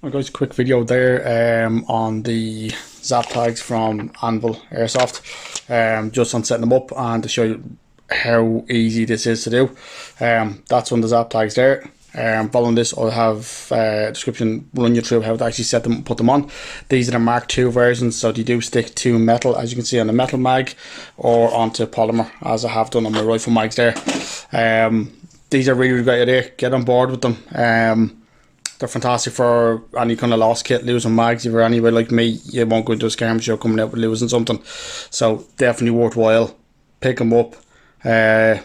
Well guys, quick video there on the ZAP tags from Anvil Airsoft, just on setting them up and to show you how easy this is to do. That's on the ZAP tags there. Following this, I'll have a description run you through how to actually set them and put them on. These are the Mk2 versions, so they do stick to metal, as you can see on the metal mag, or onto polymer, as I have done on my rifle mags there. These are really great idea. Get on board with them. They're fantastic for any kind of lost kit, losing mags. If you're anybody like me, you won't go into a scam show coming out with losing something. So definitely worthwhile. Pick them up. They're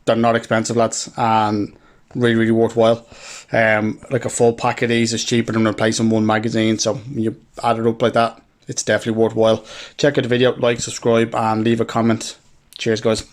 not expensive, lads, and really worthwhile. Like a full pack of these is cheaper than replacing one magazine. So when you add it up like that, it's definitely worthwhile. Check out the video, like, subscribe, and leave a comment. Cheers, guys.